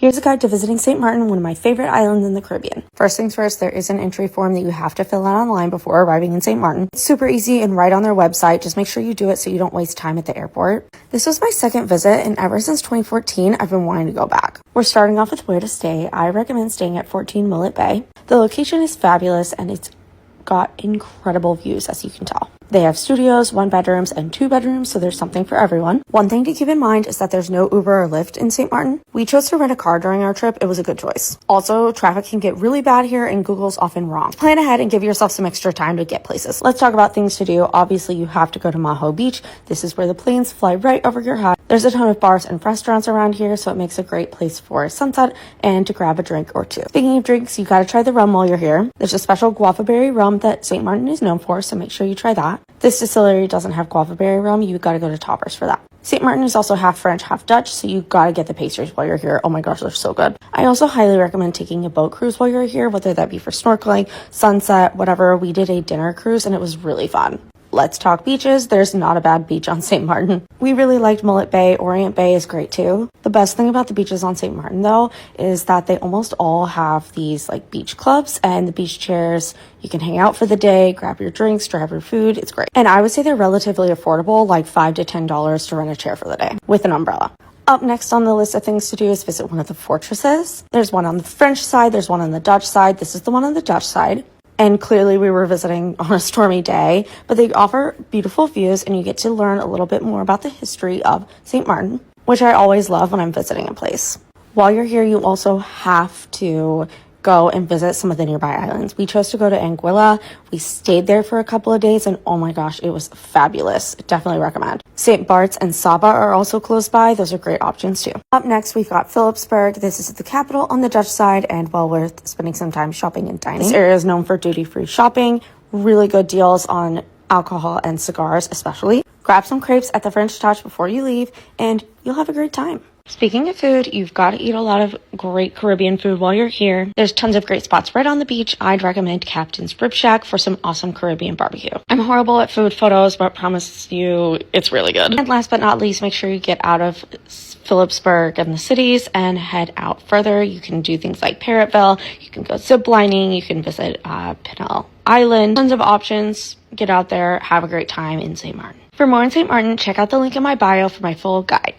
Here's a guide to visiting St. Martin, one of my favorite islands in the Caribbean. First things first, there is an entry form that you have to fill out online before arriving in St. Martin. It's super easy and right on their website. Just make sure you do it so you don't waste time at the airport. This was my second visit, and ever since 2014, I've been wanting to go back. We're starting off with where to stay. I recommend staying at 14 Mullet Bay. The location is fabulous, and it's got incredible views, as you can tell. They have studios, 1 bedrooms, and 2 bedrooms, so there's something for everyone. One thing to keep in mind is that there's no Uber or Lyft in St. Martin. We chose to rent a car during our trip. It was a good choice. Also, traffic can get really bad here, and Google's often wrong. Plan ahead and give yourself some extra time to get places. Let's talk about things to do. Obviously, you have to go to Maho Beach. This is where the planes fly right over your head. There's a ton of bars and restaurants around here, so it makes a great place for sunset and to grab a drink or two. Speaking of drinks, you gotta try the rum while you're here. There's a special guava berry rum that St. Martin is known for, so make sure you try that. This distillery doesn't have guava berry rum. You gotta go to Toppers for that. St. Martin is also half French, half Dutch, so you gotta get the pastries while you're here. Oh my gosh, they're so good. I also highly recommend taking a boat cruise while you're here, whether that be for snorkeling, sunset, whatever. We did a dinner cruise and it was really fun. Let's talk beaches. There's not a bad beach on St. Martin. We really liked Mullet Bay. Orient Bay is great too. The best thing about the beaches on St. Martin though is that they almost all have these like beach clubs and the beach chairs. You can hang out for the day, grab your drinks, grab your food. It's great. And I would say they're relatively affordable, like $5 to $10 to rent a chair for the day with an umbrella. Up next on the list of things to do is visit one of the fortresses. There's one on the French side. There's one on the Dutch side. This is the one on the Dutch side. And clearly we were visiting on a stormy day, but they offer beautiful views and you get to learn a little bit more about the history of St. Martin, which I always love when I'm visiting a place. While you're here, you also have to go and visit some of the nearby islands. We chose to go to Anguilla. We stayed there for a couple of days and oh my gosh, it was fabulous. Definitely recommend. St. Bart's and Saba are also close by. Those are great options too. Up next, we've got Philipsburg. This is the capital on the Dutch side and well worth spending some time shopping and dining. This area is known for duty-free shopping, really good deals on alcohol and cigars especially. Grab some crepes at the French Touch before you leave and you'll have a great time. Speaking of food, you've got to eat a lot of great Caribbean food while you're here. There's tons of great spots right on the beach. I'd recommend Captain's Rib Shack for some awesome Caribbean barbecue. I'm horrible at food photos, but promise you it's really good. And last but not least, make sure you get out of Philipsburg and the cities and head out further. You can do things like Parrotville. You can go zip lining. You can visit Pinel Island. Tons of options. Get out there. Have a great time in St. Martin. For more in St. Martin, check out the link in my bio for my full guide.